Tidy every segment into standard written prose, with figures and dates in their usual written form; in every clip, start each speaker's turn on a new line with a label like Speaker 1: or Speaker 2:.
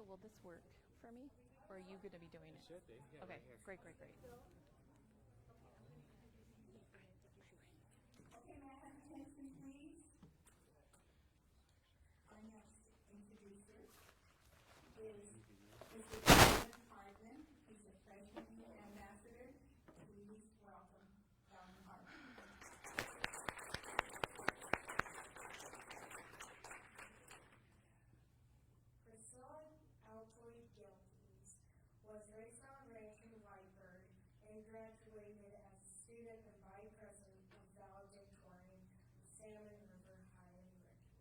Speaker 1: will this work for me? Or are you going to be doing it?
Speaker 2: Should be. Yeah,
Speaker 1: Okay,
Speaker 2: right here.
Speaker 1: great.
Speaker 3: Okay, may I have attention, please? Our next introducer is Mr. Jonathan Hardman. He's a freshman ambassador. Please welcome John Hardman. Priscilla Giddings was raised on ranch in Whitebird and graduated as a student and vice president of valedictorian of Salmon River Highland Ranges.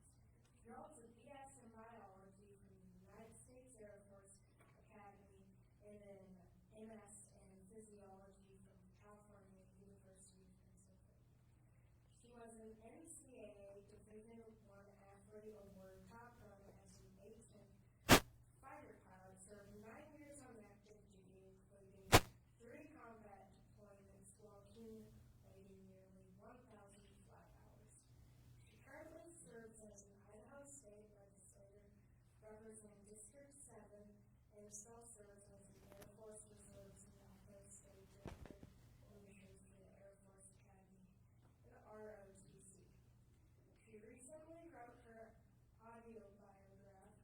Speaker 3: She holds a BS in biology from the United States Air Force Academy and an MS in physiology from California University of Pennsylvania. She was an NCAA Division I Athlete Award top runner as an 8th fighter pilot, served 9 years on active duty, including 3 combat deployments while accumulating nearly 1,000 flight hours. She currently serves as an Idaho State Legislator, representing District 7, and still serves as the Air Force Reserves and Idaho State Director of Missions for the Air Force Academy and ROTC. She recently wrote her autobiography,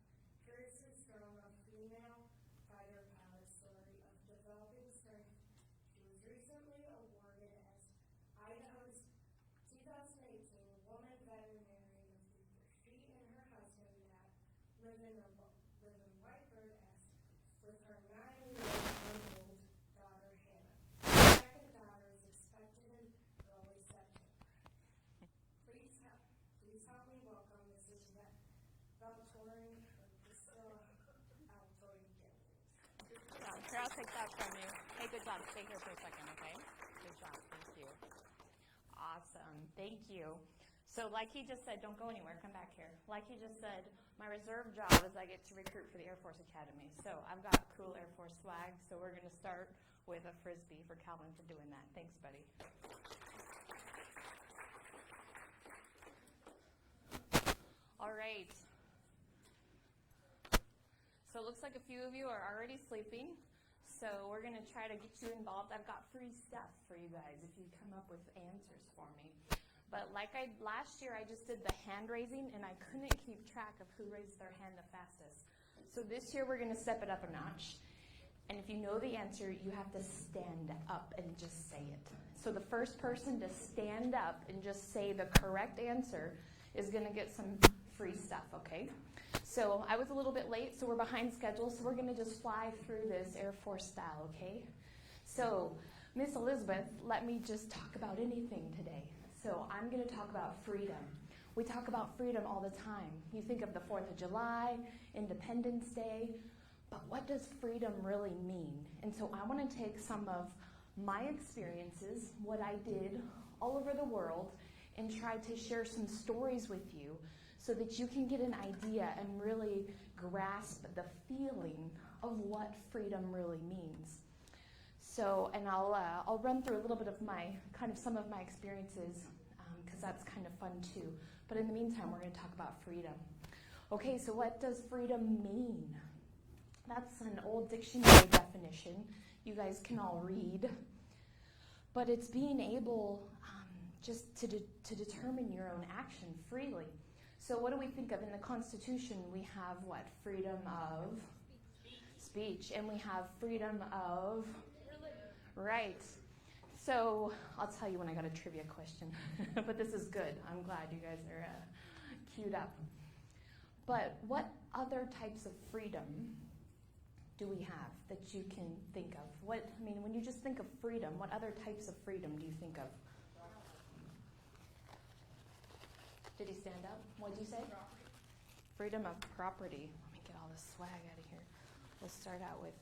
Speaker 3: Curses from a Female Fighter Pilot Story of Developing Strength. She was recently awarded as Idaho's 2018 Woman Veterinarian of the Year. She and her husband, Matt, live in Whitebird with her 9-year-old daughter, Hannah. Her second daughter is expected in early September. Please help me welcome Mrs. Valtorin Priscilla Giddings.
Speaker 1: Here, I'll take that from you. Hey, good job. Stay here for a second, okay? Good job. Thank you. Awesome. Thank you. So like he just said, don't go anywhere. Come back here. Like he just said, my reserve job is I get to recruit for the Air Force Academy. So I've got cool Air Force swag. So we're going to start with a Frisbee for Calvin for doing that. Thanks, buddy. All right. So it looks like a few of you are already sleeping. So we're going to try to get you involved. I've got free stuff for you guys if you come up with answers for me. But last year I just did the hand raising and I couldn't keep track of who raised their hand the fastest. So this year we're going to step it up a notch. And if you know the answer, you have to stand up and just say it. So the first person to stand up and just say the correct answer is going to get some free stuff, okay? So I was a little bit late, so we're behind schedule, so we're going to just fly through this Air Force style, okay? So Miss Elizabeth, let me just talk about anything today. So I'm going to talk about freedom. We talk about freedom all the time. You think of the 4th of July, Independence Day, but what does freedom really mean? And so I want to take some of my experiences, what I did all over the world, and try to share some stories with you so that you can get an idea and really grasp the feeling of what freedom really means. So, and I'll run through a little bit of some of my experiences, because that's kind of fun too. But in the meantime, we're going to talk about freedom. Okay, so what does freedom mean? That's an old dictionary definition. You guys can all read. But it's being able just to determine your own action freely. So what do we think of in the Constitution? We have what? Freedom of speech. And we have freedom of right. So I'll tell you when I got a trivia question. But this is good. I'm glad you guys are queued up. But what other types of freedom do we have that you can think of? When you just think of freedom, what other types of freedom do you think of? Did he stand up? What did you say? Freedom of property. Let me get all this swag out of here. We'll start out with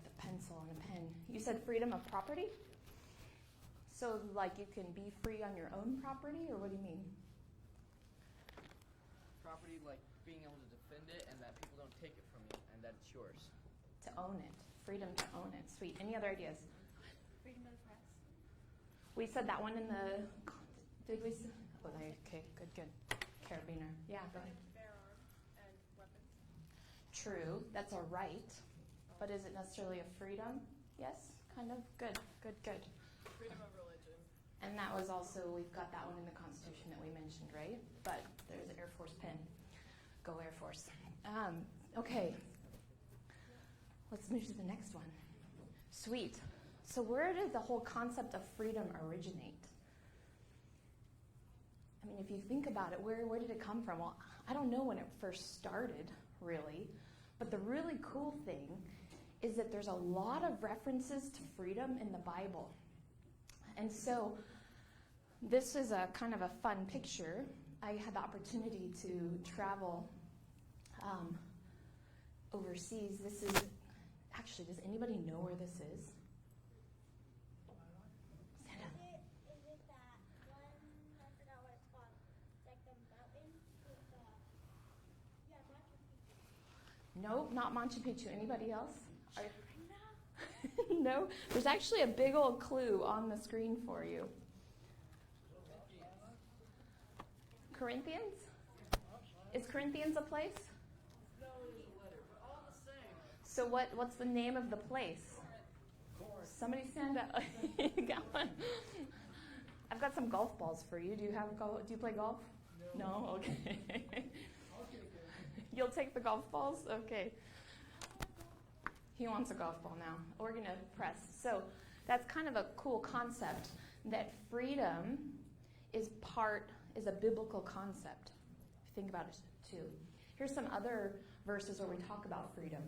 Speaker 1: a pencil and a pen. You said freedom of property? So like you can be free on your own property, or what do you mean?
Speaker 4: Property, like being able to defend it and that people don't take it from you and that it's yours.
Speaker 1: To own it. Freedom to own it. Sweet. Any other ideas?
Speaker 5: Freedom of the press.
Speaker 1: We said that one in the... Did we? Oh, okay. Good. carabiner. Yeah, go ahead.
Speaker 5: Firearms and weapons.
Speaker 1: True, that's a right, but is it necessarily a freedom? Yes, kind of. Good.
Speaker 5: Freedom of religion.
Speaker 1: And that was also, we've got that one in the Constitution that we mentioned, right? But there's the Air Force pin. Go Air Force. Okay. Let's move to the next one. Sweet. So where did the whole concept of freedom originate? I mean, if you think about it, where did it come from? Well, I don't know when it first started, really. But the really cool thing is that there's a lot of references to freedom in the Bible. And so this is a kind of a fun picture. I had the opportunity to travel overseas. This is, actually, does anybody know where this is? Stand up.
Speaker 2: Is it that one, I forgot what it's called. It's like the mountain with the, Machu Picchu.
Speaker 1: Nope, not Machu Picchu. Anybody else? No? There's actually a big old clue on the screen for you. Corinthians? Is Corinthians a place?
Speaker 4: No, it is a letter, but all the same.
Speaker 1: So what's the name of the place? Somebody stand up. You got one? I've got some golf balls for you. Do you play golf? No? Okay. You'll take the golf balls? Okay. He wants a golf ball now. We're going to press. So that's kind of a cool concept, that freedom is a biblical concept. If you think about it too. Here's some other verses where we talk about freedom.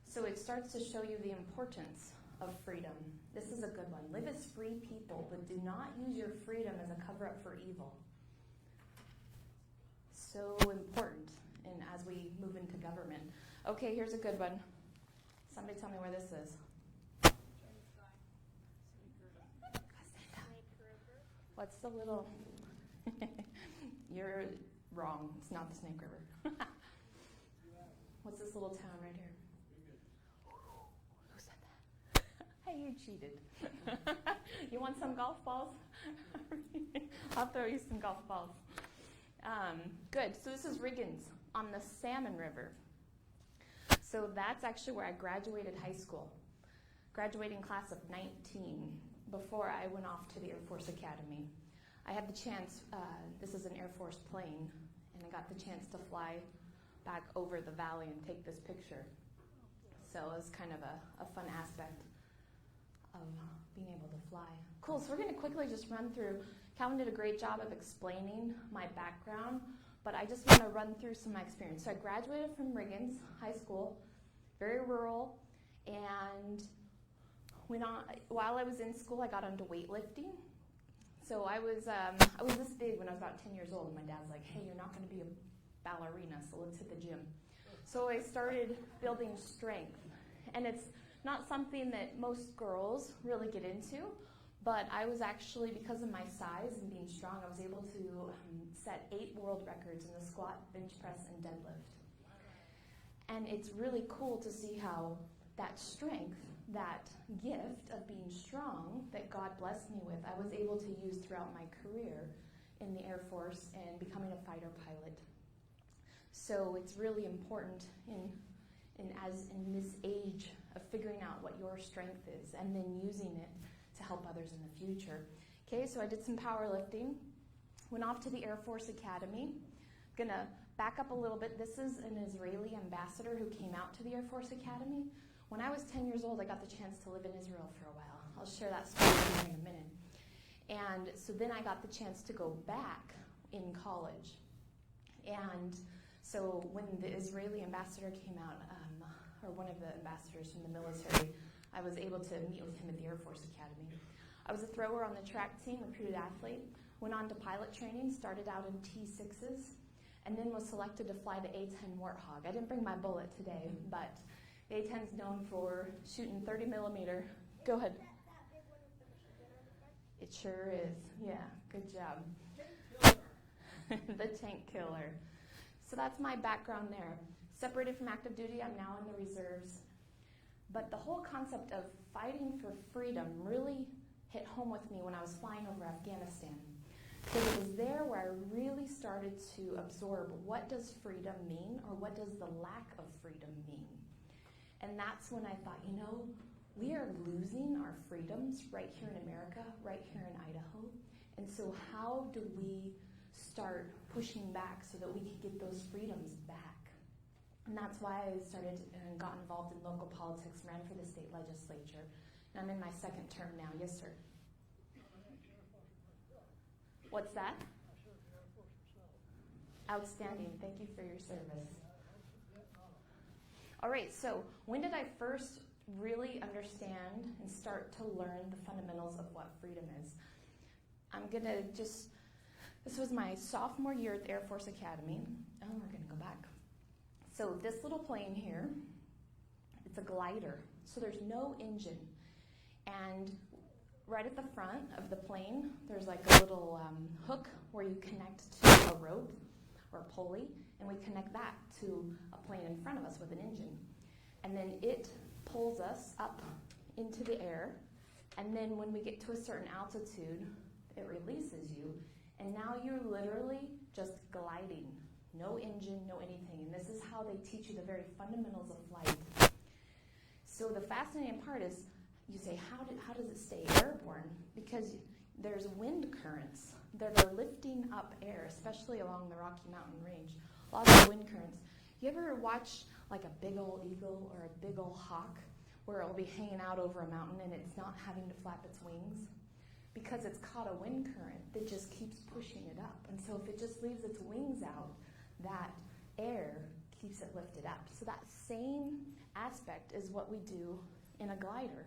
Speaker 1: So it starts to show you the importance of freedom. This is a good one. Live as free people, but do not use your freedom as a cover-up for evil. So important as we move into government. Okay, here's a good one. Somebody tell me where this is. What's the little... You're wrong. It's not the Snake River. What's this little town right here? Who said that? Hey, you cheated. You want some golf balls? I'll throw you some golf balls. Good. So this is Riggins on the Salmon River. So that's actually where I graduated high school. Graduating class of 19 before I went off to the Air Force Academy. I had the chance, this is an Air Force plane, and I got the chance to fly back over the valley and take this picture. So it was kind of a fun aspect of being able to fly. Cool, so we're going to quickly just run through. Calvin did a great job of explaining my background, but I just want to run through some of my experience. So I graduated from Riggins High School, very rural, and while I was in school, I got into weightlifting. So I was this big when I was about 10 years old, and my dad's like, hey, you're not going to be a ballerina, so let's hit the gym. So I started building strength, and it's not something that most girls really get into, but I was actually, because of my size and being strong, I was able to set 8 world records in the squat, bench press, and deadlift. And it's really cool to see how that strength, that gift of being strong that God blessed me with, I was able to use throughout my career in the Air Force and becoming a fighter pilot. So it's really important in this age of figuring out what your strength is and then using it to help others in the future. Okay, so I did some powerlifting, went off to the Air Force Academy. I'm gonna back up a little bit. This is an Israeli ambassador who came out to the Air Force Academy. When I was 10 years old, I got the chance to live in Israel for a while. I'll share that story with you in a minute. And so then I got the chance to go back in college. And so when the Israeli ambassador came out, or one of the ambassadors from the military, I was able to meet with him at the Air Force Academy. I was a thrower on the track team, recruited athlete, went on to pilot training, started out in T6s, and then was selected to fly the A-10 Warthog. I didn't bring my bullet today, but the A-10 is known for shooting 30 millimeter. Go ahead.
Speaker 2: That big one with the machine gun on the front?
Speaker 1: It sure is. Yeah, good job. The tank killer. So that's my background there. Separated from active duty, I'm now in the reserves. But the whole concept of fighting for freedom really hit home with me when I was flying over Afghanistan. Because it was there where I really started to absorb what does freedom mean, or what does the lack of freedom mean. And that's when I thought, we are losing our freedoms right here in America, right here in Idaho. And so how do we start pushing back so that we can get those freedoms back? And that's why I started and got involved in local politics, ran for the state legislature. And I'm in my second term now. Yes, sir. What's that? Outstanding. Thank you for your service. All right, so when did I first really understand and start to learn the fundamentals of what freedom is? This was my sophomore year at the Air Force Academy. Oh, we're going to go back. So this little plane here, it's a glider. So there's no engine. And right at the front of the plane, there's like a little hook where you connect to a rope or a pulley, and we connect that to a plane in front of us with an engine. And then it pulls us up into the air, and then when we get to a certain altitude, it releases you, and now you're literally just gliding. No engine, no anything. And this is how they teach you the very fundamentals of flight. So the fascinating part is, you say, how does it stay airborne? Because there's wind currents that are lifting up air, especially along the Rocky Mountain range. Lots of wind currents. You ever watch like a big old eagle or a big old hawk where it'll be hanging out over a mountain and it's not having to flap its wings? Because it's caught a wind current that just keeps pushing it up. And so if it just leaves its wings out, that air keeps it lifted up. So that same aspect is what we do in a glider.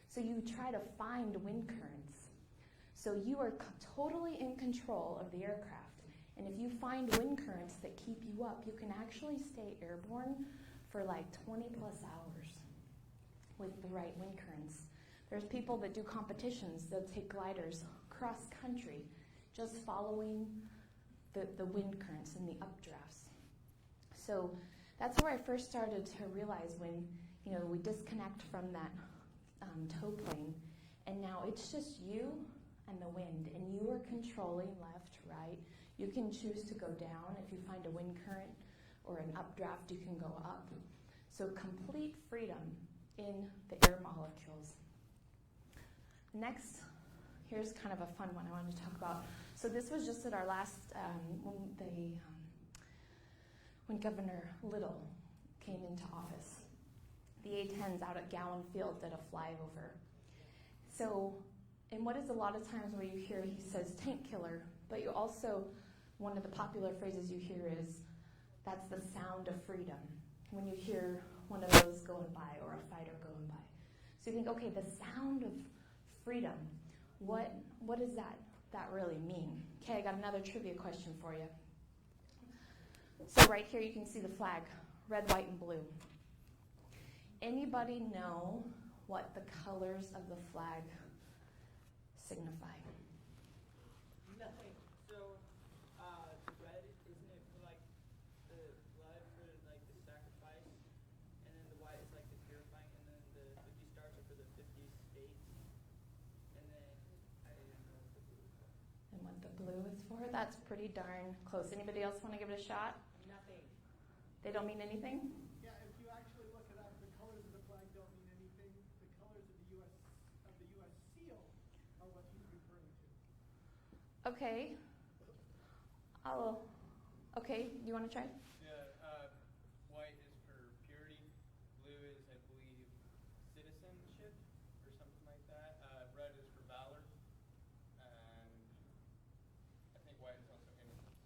Speaker 1: So you try to find wind currents. So you are totally in control of the aircraft. And if you find wind currents that keep you up, you can actually stay airborne for like 20 plus hours with the right wind currents. There's people that do competitions. They'll take gliders cross country just following the wind currents and the updrafts. So that's where I first started to realize when we disconnect from that tow plane, and now it's just you and the wind, and you are controlling left, right. You can choose to go down. If you find a wind current or an updraft, you can go up. So complete freedom in the air molecules. Next, here's kind of a fun one I wanted to talk about. So this was just at our last, when Governor Little came into office. The A-10's out at Gowan Field did a flyover. So, and what is a lot of times where you hear he says tank killer, but you also, one of the popular phrases you hear is, that's the sound of freedom, when you hear one of those going by or a fighter going by. So you think, okay, the sound of freedom, what does that really mean? Okay, I got another trivia question for you. So right here you can see the flag, red, white, and blue. Anybody know what the colors of the flag signify?
Speaker 6: Nothing. So, red, isn't it for like the blood for like the sacrifice, and then the white is like the purifying, and then the 50 stars are for the 50 states, and then I didn't know what the blue is for.
Speaker 1: And what the blue is for? That's pretty darn close. Anybody else want to give it a shot?
Speaker 6: Nothing.
Speaker 1: They don't mean anything?
Speaker 7: Yeah, if you actually look it up, the colors of the flag don't mean anything. The colors of the U.S. seal are what he's referring to.
Speaker 1: Okay. Okay, you want to try?
Speaker 8: Yeah, white is for purity. Blue is, I believe, citizenship or something like that. Red is for valor. And I think white is also innocence.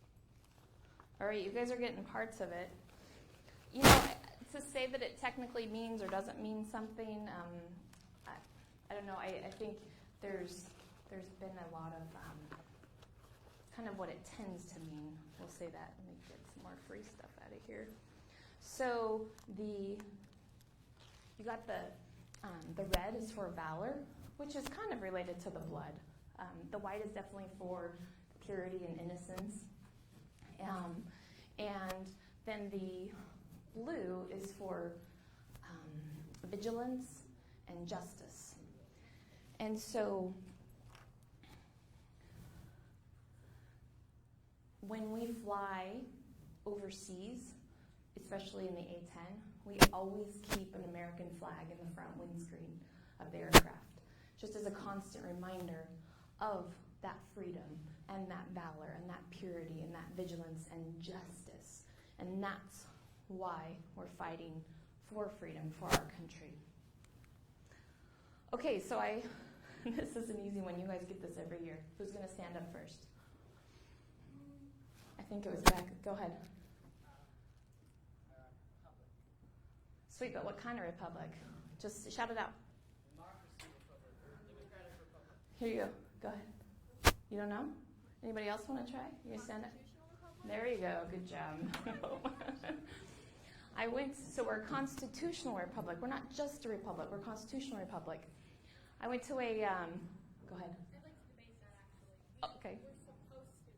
Speaker 1: All right, you guys are getting parts of it. To say that it technically means or doesn't mean something, I don't know. I think there's been a lot of kind of what it tends to mean. We'll say that. Let me get some more free stuff out of here. So you got the red is for valor, which is kind of related to the blood. The white is definitely for purity and innocence. And then the blue is for vigilance and justice. And so when we fly overseas, especially in the A-10, we always keep an American flag in the front windscreen of the aircraft, just as a constant reminder of that freedom and that valor and that purity and that vigilance and justice. And that's why we're fighting for freedom for our country. Okay, so this is an easy one. You guys get this every year. Who's going to stand up first? I think it was back. Go ahead. Sweet, but what kind of republic? Just shout it out.
Speaker 4: Democracy republic, or democratic republic.
Speaker 1: Here you go. Go ahead. You don't know? Anybody else want to try? You gonna stand up? There you go. Good job. So we're a constitutional republic. We're not just a republic. We're a constitutional republic. I went to a, go ahead.
Speaker 2: I'd like to debate that actually.
Speaker 1: Oh, okay.
Speaker 2: We're supposed to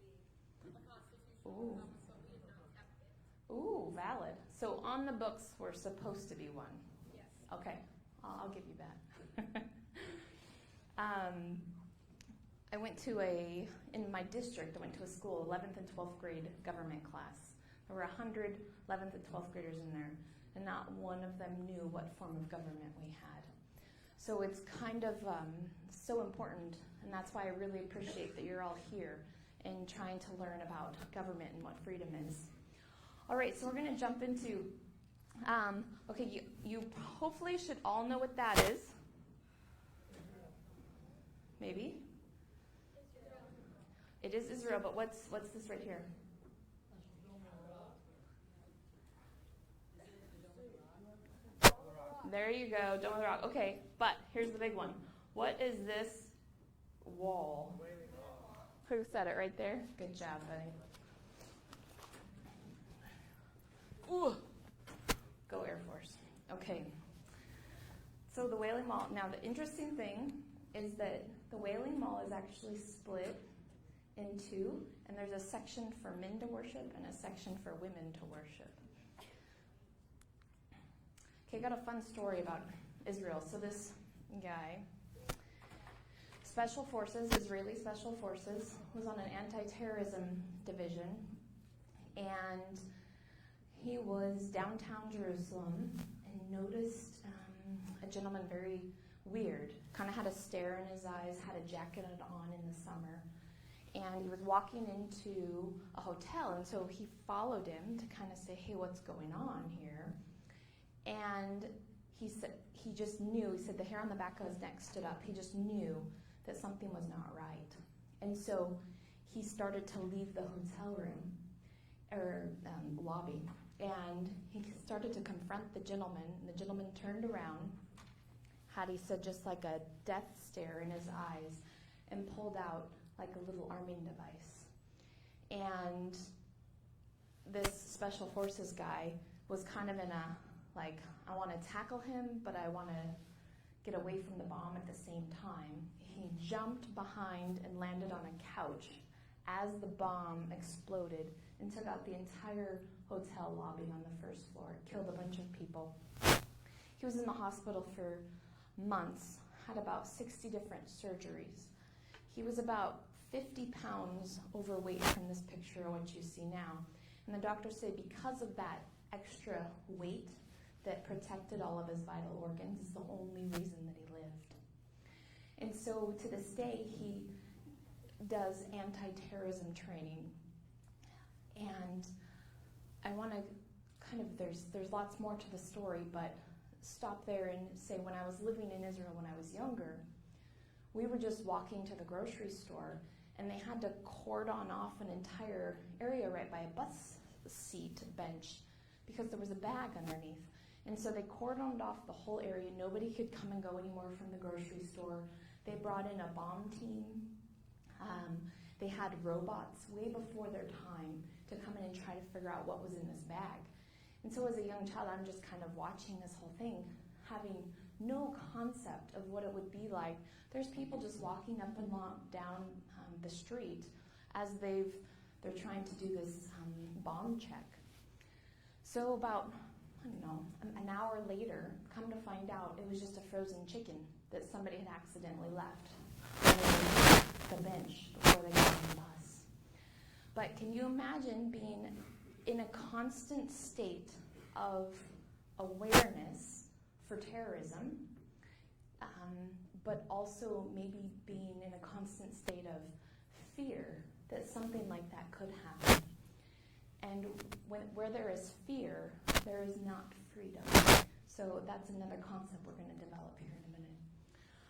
Speaker 2: be a constitutional
Speaker 1: Ooh.
Speaker 2: republic, but we have not kept it.
Speaker 1: Ooh, valid. So on the books, we're supposed to be one.
Speaker 2: Yes.
Speaker 1: Okay, I'll give you that. I went to in my district, I went to a school, 11th and 12th grade government class. There were 100 11th and 12th graders in there, and not one of them knew what form of government we had. So it's kind of so important, and that's why I really appreciate that you're all here and trying to learn about government and what freedom is. All right, so we're going to jump into, okay, you hopefully should all know what that is. Maybe? It is Israel, but what's this right here? There you go, Dome of the Rock. Okay, but here's the big one. What is this wall? Who said it right there? Good job, buddy. Ooh. Go Air Force. Okay. So the Wailing Mall. Now the interesting thing is that the Wailing Mall is actually split in two, and there's a section for men to worship and a section for women to worship. Okay, I got a fun story about Israel. So this guy, Special Forces, Israeli Special Forces, was on an anti-terrorism division, and he was downtown Jerusalem and noticed a gentleman very weird, kind of had a stare in his eyes, had a jacket on in the summer, and he was walking into a hotel, and so he followed him to kind of say, hey, what's going on here? And he said, he just knew, he said the hair on the back of his neck stood up. He just knew that something was not right. And so he started to leave the hotel room, or lobby, and he started to confront the gentleman, and the gentleman turned around, had, he said, just like a death stare in his eyes, and pulled out like a little arming device. And this Special Forces guy was kind of in a, like, I want to tackle him, but I want to get away from the bomb at the same time. He jumped behind and landed on a couch as the bomb exploded and took out the entire hotel lobby on the first floor. It killed a bunch of people. He was in the hospital for months, had about 60 different surgeries. He was about 50 pounds overweight from this picture, what you see now. And the doctors say because of that extra weight that protected all of his vital organs is the only reason that he lived. And so to this day, he does anti-terrorism training. And I want to kind of, there's lots more to the story, but stop there and say when I was living in Israel when I was younger, we were just walking to the grocery store, and they had to cordon off an entire area right by a bus seat bench because there was a bag underneath. And so they cordoned off the whole area. Nobody could come and go anymore from the grocery store. They brought in a bomb team. They had robots way before their time to come in and try to figure out what was in this bag. And so as a young child, I'm just kind of watching this whole thing, having no concept of what it would be like. There's people just walking up and down the street as they're trying to do this bomb check. So about I don't know, an hour later, come to find out it was just a frozen chicken that somebody had accidentally left on the bench before they got on the bus. But can you imagine being in a constant state of awareness for terrorism, but also maybe being in a constant state of fear that something like that could happen? And where there is fear, there is not freedom. So that's another concept we're going to develop here in a minute.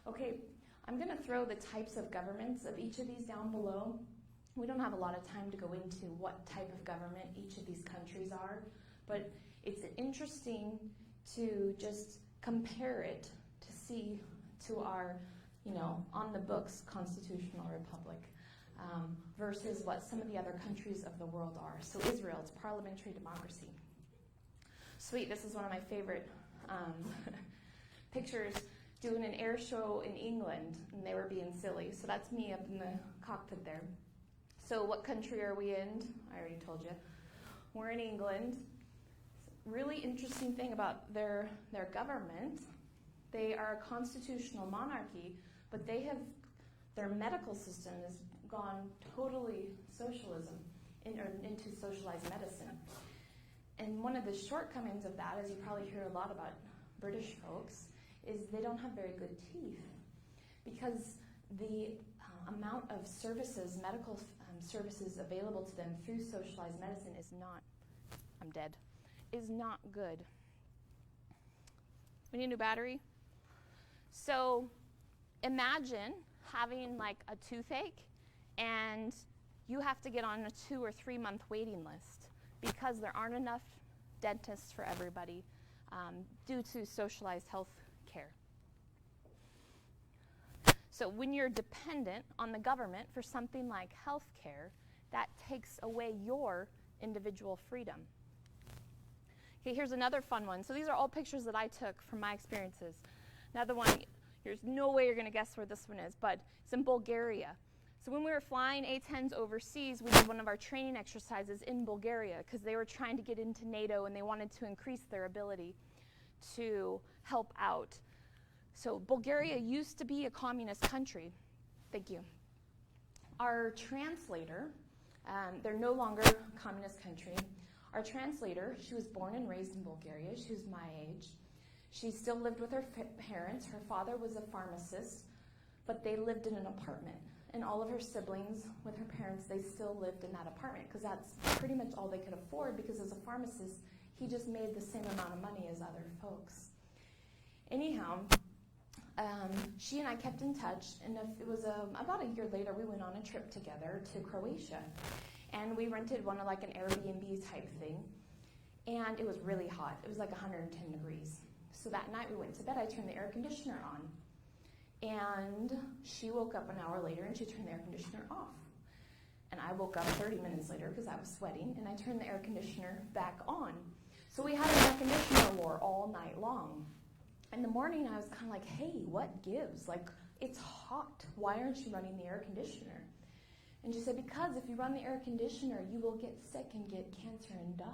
Speaker 1: Okay, I'm going to throw the types of governments of each of these down below. We don't have a lot of time to go into what type of government each of these countries are, but it's interesting to just compare it to see to our, on the books constitutional republic. Versus what some of the other countries of the world are. So Israel, it's parliamentary democracy. Sweet, this is one of my favorite pictures, doing an air show in England, and they were being silly. So that's me up in the cockpit there. So what country are we in? I already told you. We're in England. Really interesting thing about their government, they are a constitutional monarchy, but their medical system is gone totally socialism into socialized medicine. And one of the shortcomings of that, as you probably hear a lot about British folks, is they don't have very good teeth, because the amount of services, medical services available to them through socialized medicine is not good. We need a new battery. So imagine having like a toothache, and you have to get on a 2 or 3 month waiting list because there aren't enough dentists for everybody due to socialized health care. So when you're dependent on the government for something like health care, that takes away your individual freedom. Okay, here's another fun one. So these are all pictures that I took from my experiences. Another one, there's no way you're going to guess where this one is, but it's in Bulgaria. So when we were flying A-10s overseas, we did one of our training exercises in Bulgaria because they were trying to get into NATO and they wanted to increase their ability to help out. So Bulgaria used to be a communist country. Thank you. Our translator, they're no longer a communist country. Our translator, she was born and raised in Bulgaria. She was my age. She still lived with her parents. Her father was a pharmacist, but they lived in an apartment. And all of her siblings, with her parents, they still lived in that apartment because that's pretty much all they could afford, because as a pharmacist, he just made the same amount of money as other folks. Anyhow, she and I kept in touch, and it was about a year later, we went on a trip together to Croatia. And we rented one of like an Airbnb type thing, and it was really hot. It was like 110 degrees. So that night we went to bed, I turned the air conditioner on. And she woke up an hour later and she turned the air conditioner off. And I woke up 30 minutes later because I was sweating, and I turned the air conditioner back on. So we had an air conditioner war all night long. In the morning I was kind of like, hey, what gives? Like, it's hot. Why aren't you running the air conditioner? And she said, because if you run the air conditioner, you will get sick and get cancer and die.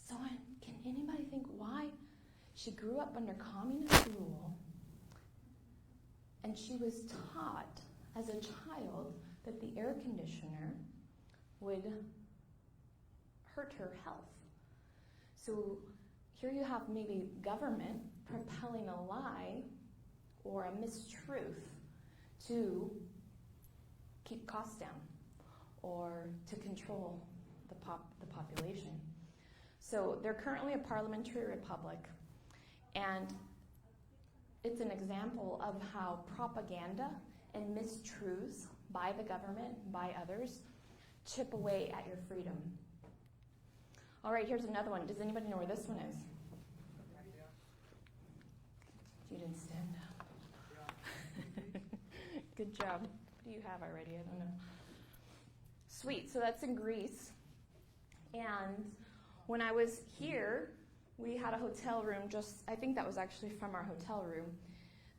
Speaker 1: So can anybody think why? She grew up under communist rule, and she was taught as a child that the air conditioner would hurt her health. So here you have maybe government propelling a lie or a mistruth to keep costs down or to control the population. So they're currently a parliamentary republic, and it's an example of how propaganda and mistruths by the government, by others, chip away at your freedom. All right, here's another one. Does anybody know where this one is? You didn't stand up. Good job. What do you have already? I don't know. Sweet. So that's in Greece. And when I was here, we had a hotel room I think that was actually from our hotel room.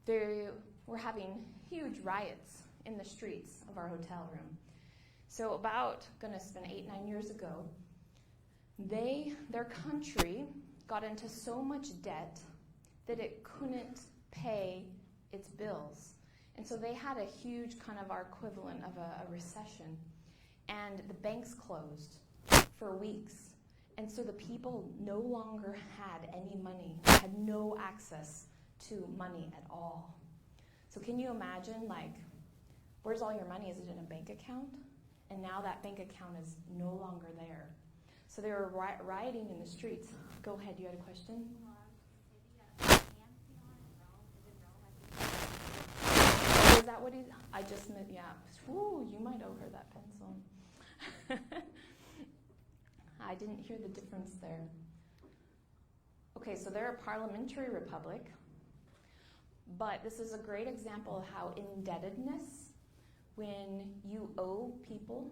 Speaker 1: They were having huge riots in the streets of our hotel room. So going to spend 8-9 years ago, their country got into so much debt that it couldn't pay its bills. And so they had a huge kind of our equivalent of a recession. And the banks closed for weeks. And so the people no longer had any money, had no access to money at all. So can you imagine, like, where's all your money? Is it in a bank account? And now that bank account is no longer there. So they were rioting in the streets. Go ahead, you had a question? Oh, is that what I just meant, yeah. Ooh, you might owe her that pencil. I didn't hear the difference there. Okay, so they're a parliamentary republic, but this is a great example of how indebtedness, when you owe people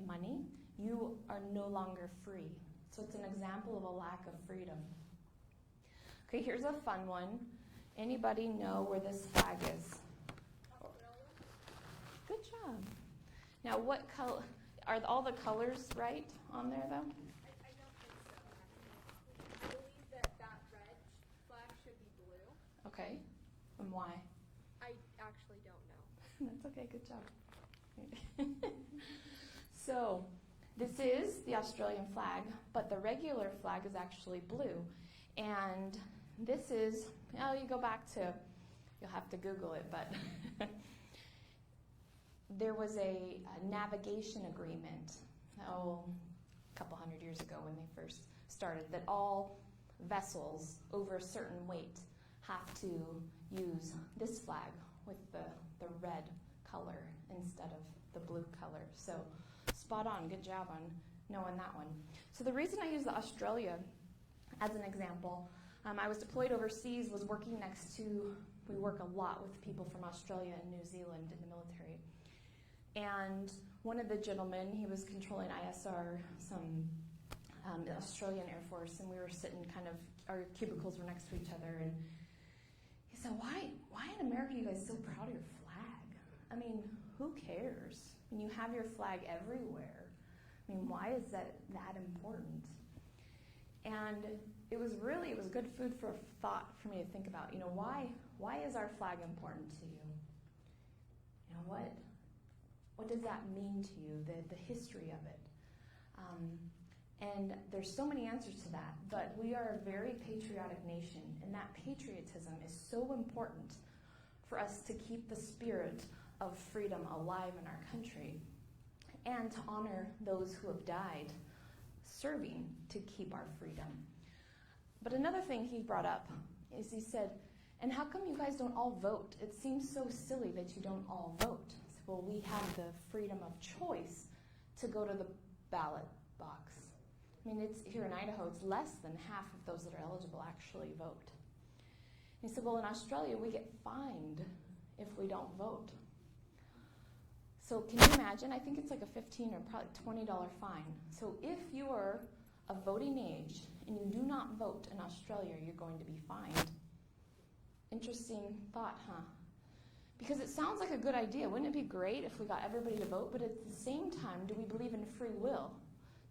Speaker 1: money, you are no longer free. So it's an example of a lack of freedom. Okay, here's a fun one. Anybody know where this flag is? Good job. Now, what color, are all the colors right on there, though?
Speaker 5: I don't think so. I believe that red flag should be blue.
Speaker 1: Okay, and why?
Speaker 5: I actually don't know.
Speaker 1: That's okay, good job. So, this is the Australian flag, but the regular flag is actually blue. And this is, you go back to, you'll have to Google it, but there was a navigation agreement, a couple hundred years ago when they first started, that all vessels over a certain weight have to use this flag with the red color instead of the blue color. So spot on, good job on knowing that one. So the reason I use the Australia as an example, I was deployed overseas, was working next to, we work a lot with people from Australia and New Zealand in the military. And one of the gentlemen, he was controlling ISR, the Australian Air Force, and we were sitting kind of, our cubicles were next to each other, and he said, why in America are you guys so proud of your flag? I mean, who cares? When you have your flag everywhere. I mean, why is that important? And it was good food for thought for me to think about. You know, why is our flag important to you? You know, what does that mean to you, the history of it? And there's so many answers to that, but we are a very patriotic nation, and that patriotism is so important for us to keep the spirit of freedom alive in our country and to honor those who have died serving to keep our freedom. But another thing he brought up is he said, and how come you guys don't all vote? It seems so silly that you don't all vote. I said, well, we have the freedom of choice to go to the ballot box. I mean, it's here in Idaho, it's less than half of those that are eligible actually vote. And he said, well, in Australia, we get fined if we don't vote. So can you imagine? I think it's like a $15 or probably $20 fine. So if you are of voting age and you do not vote in Australia, you're going to be fined. Interesting thought, huh? Because it sounds like a good idea. Wouldn't it be great if we got everybody to vote? But at the same time, do we believe in free will?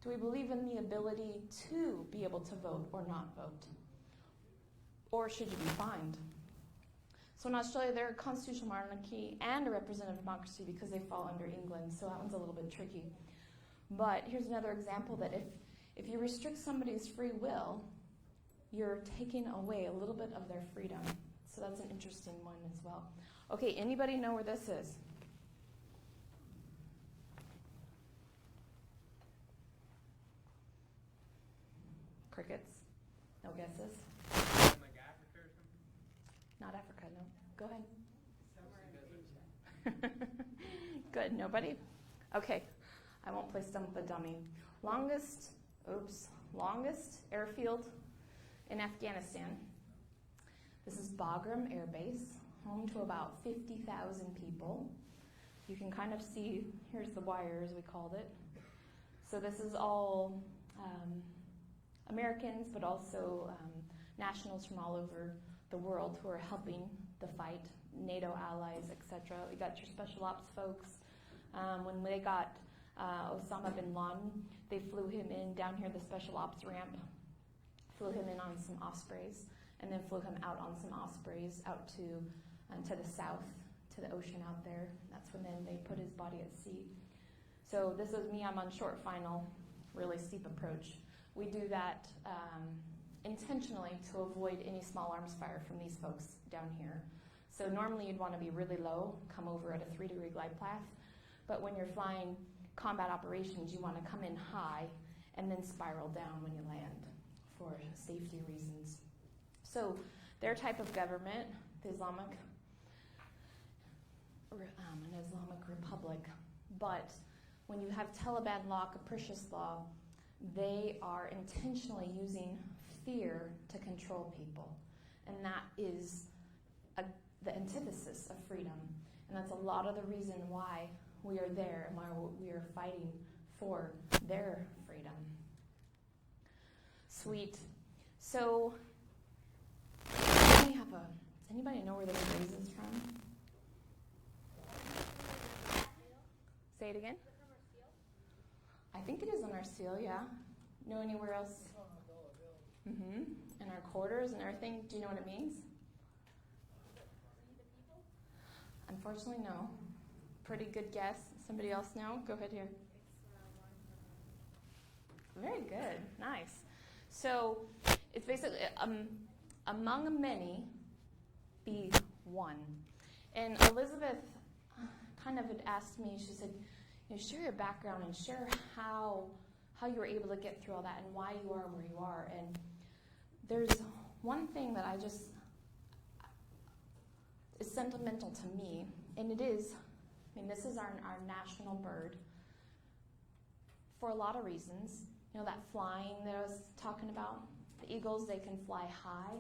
Speaker 1: Do we believe in the ability to be able to vote or not vote? Or should you be fined? So in Australia, they're a constitutional monarchy and a representative democracy because they fall under England, so that one's a little bit tricky. But here's another example that if you restrict somebody's free will, you're taking away a little bit of their freedom. So that's an interesting one as well. Okay, anybody know where this is? Crickets? No guesses?
Speaker 8: Like Africa or something?
Speaker 1: Not Africa, no. Go ahead. Good, nobody? Okay, I won't play stump the dummy. Longest airfield in Afghanistan. This is Bagram Air Base, home to about 50,000 people. You can kind of see, here's the wires, we called it. So this is all Americans, but also nationals from all over the world who are helping the fight, NATO allies, etc. We got your special ops folks. When they got Osama bin Laden. They flew him in down here, the special ops ramp, flew him in on some Ospreys, and then flew him out on some Ospreys out to the south, to the ocean out there. That's when then they put his body at sea. So this is me, I'm on short final, really steep approach. We do that intentionally to avoid any small arms fire from these folks down here. So normally you'd want to be really low, come over at a 3-degree glide path, but when you're flying combat operations, you want to come in high and then spiral down when you land for safety reasons. So their type of government, the an Islamic Republic, but when you have Taliban law, capricious law, they are intentionally using fear to control people. And that is the antithesis of freedom. And that's a lot of the reason why we are there and why we are fighting for their freedom. Sweet. So, does anybody know where the phrase is from? Say it again? I think it is on our seal, yeah. Know anywhere else? Mm-hmm. And our quarters and everything. Do you know what it means? Unfortunately, no. Pretty good guess. Somebody else know? Go ahead here. Very good. Nice. So it's basically among many, be one. And Elizabeth kind of had asked me, she said, share your background and share how you were able to get through all that and why you are where you are. And there's one thing that is sentimental to me, and it is, this is our national bird for a lot of reasons. That flying that I was talking about, the eagles, they can fly high.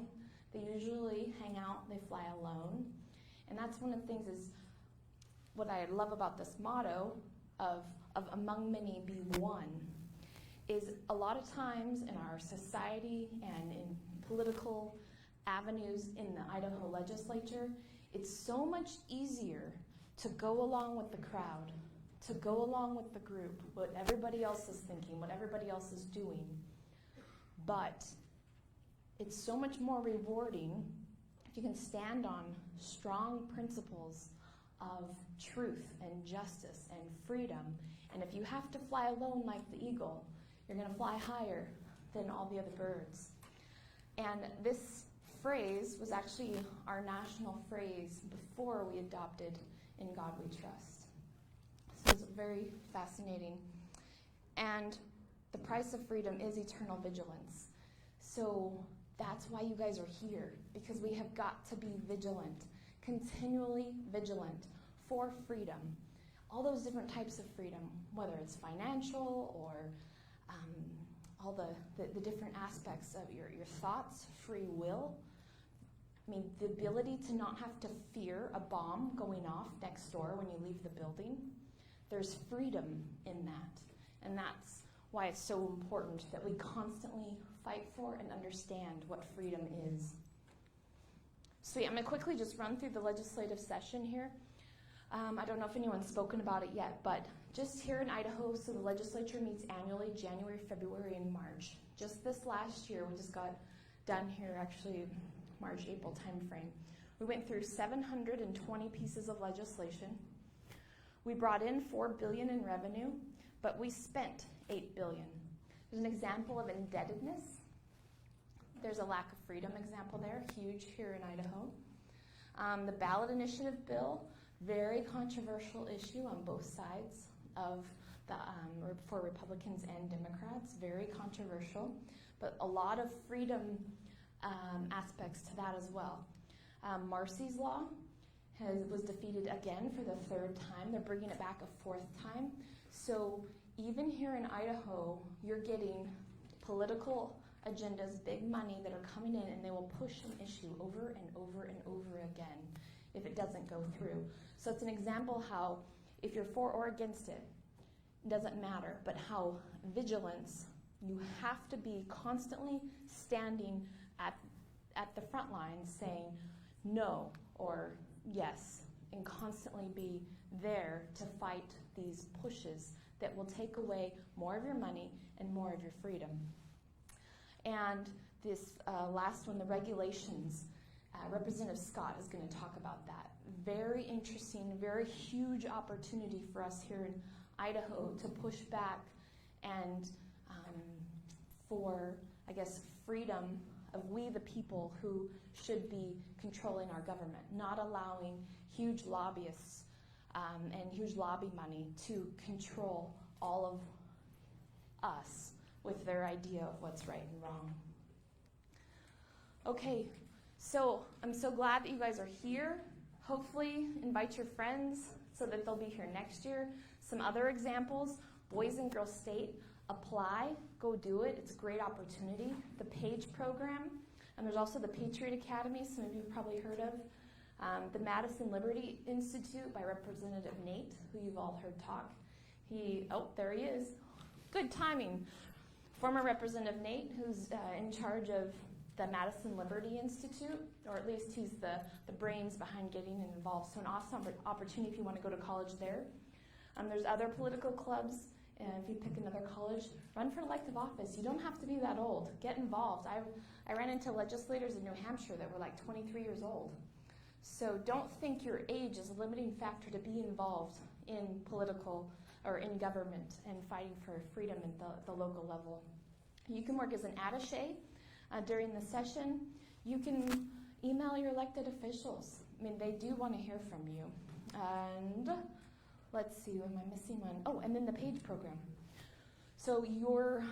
Speaker 1: They usually hang out, they fly alone. And that's one of the things is what I love about this motto of among many be one, is a lot of times in our society and in political avenues in the Idaho legislature, it's so much easier to go along with the crowd, to go along with the group, what everybody else is thinking, what everybody else is doing. But it's so much more rewarding if you can stand on strong principles of truth and justice and freedom. And if you have to fly alone like the eagle, you're going to fly higher than all the other birds. And this phrase was actually our national phrase before we adopted In God We Trust. So it's very fascinating. And the price of freedom is eternal vigilance. So that's why you guys are here, because we have got to be vigilant, continually vigilant for freedom. All those different types of freedom, whether it's financial or all the different aspects of your thoughts, free will. The ability to not have to fear a bomb going off next door when you leave the building. There's freedom in that. And that's why it's so important that we constantly fight for and understand what freedom is. So I'm going to quickly just run through the legislative session here. I don't know if anyone's spoken about it yet, but just here in Idaho, so the legislature meets annually, January, February, and March. Just this last year, we just got done here, actually, March, April timeframe. We went through 720 pieces of legislation. We brought in $4 billion in revenue, but we spent $8 billion. There's an example of indebtedness. There's a lack of freedom example there, huge here in Idaho. The ballot initiative bill, very controversial issue on both sides of the for Republicans and Democrats, very controversial, but a lot of freedom aspects to that as well. Marcy's Law was defeated again for the third time. They're bringing it back a fourth time. So even here in Idaho, you're getting political agendas, big money that are coming in, and they will push an issue over and over and over again if it doesn't go through. So it's an example how if you're for or against it, it doesn't matter, but how vigilance, you have to be constantly standing at the front lines saying no or yes, and constantly be there to fight these pushes that will take away more of your money and more of your freedom. And this last one, the regulations, Representative Scott is going to talk about that. Very interesting, very huge opportunity for us here in Idaho to push back and for, I guess, freedom of we the people who should be controlling our government, not allowing huge lobbyists and huge lobby money to control all of us with their idea of what's right and wrong. Okay, so I'm so glad that you guys are here. Hopefully invite your friends so that they'll be here next year. Some other examples, Boys and Girls State, apply, go do it. It's a great opportunity. The PAGE program, and there's also the Patriot Academy, some of you have probably heard of. The Madison Liberty Institute by Representative Nate, who you've all heard talk. There he is. Good timing. Former Representative Nate, who's in charge of the Madison Liberty Institute, or at least he's the brains behind getting involved. So an awesome opportunity if you want to go to college there. There's other political clubs, and if you pick another college, run for elective office. You don't have to be that old. Get involved. I ran into legislators in New Hampshire that were like 23 years old. So don't think your age is a limiting factor to be involved in political or in government and fighting for freedom at the local level. You can work as an attaché during the session. You can email your elected officials. I mean, they do want to hear from you. And let's see, am I missing one? Oh, and then the PAGE program. So your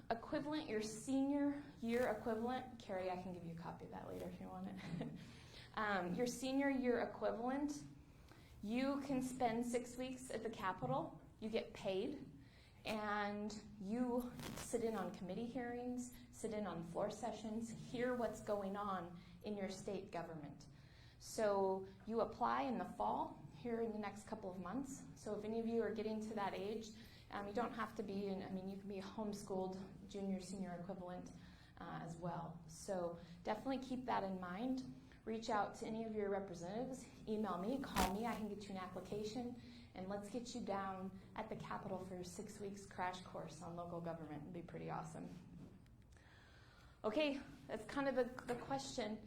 Speaker 1: equivalent, your senior year equivalent, Carrie, I can give you a copy of that later if you want it. Your senior year equivalent, you can spend 6 weeks at the Capitol. You get paid, and you sit in on committee hearings, sit in on floor sessions, hear what's going on in your state government. So you apply in the fall, here in the next couple of months. So if any of you are getting to that age, you don't have to be you can be a homeschooled junior, senior equivalent as well. So definitely keep that in mind. Reach out to any of your representatives, email me, call me, I can get you an application, and let's get you down at the Capitol for 6 weeks crash course on local government. It'd be pretty awesome. Okay, that's kind of the question.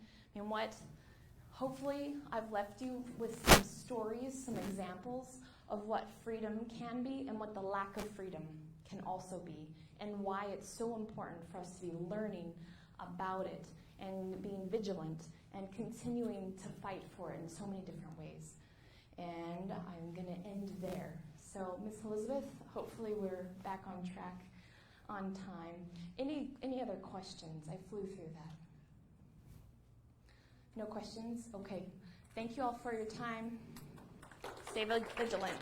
Speaker 1: Hopefully I've left you with some stories, some examples of what freedom can be and what the lack of freedom can also be, and why it's so important for us to be learning about it and being vigilant and continuing to fight for it in so many different ways. And I'm going to end there. So, Miss Elizabeth, hopefully we're back on track, on time. Any other questions? I flew through that. No questions? Okay. Thank you all for your time. Stay vigilant.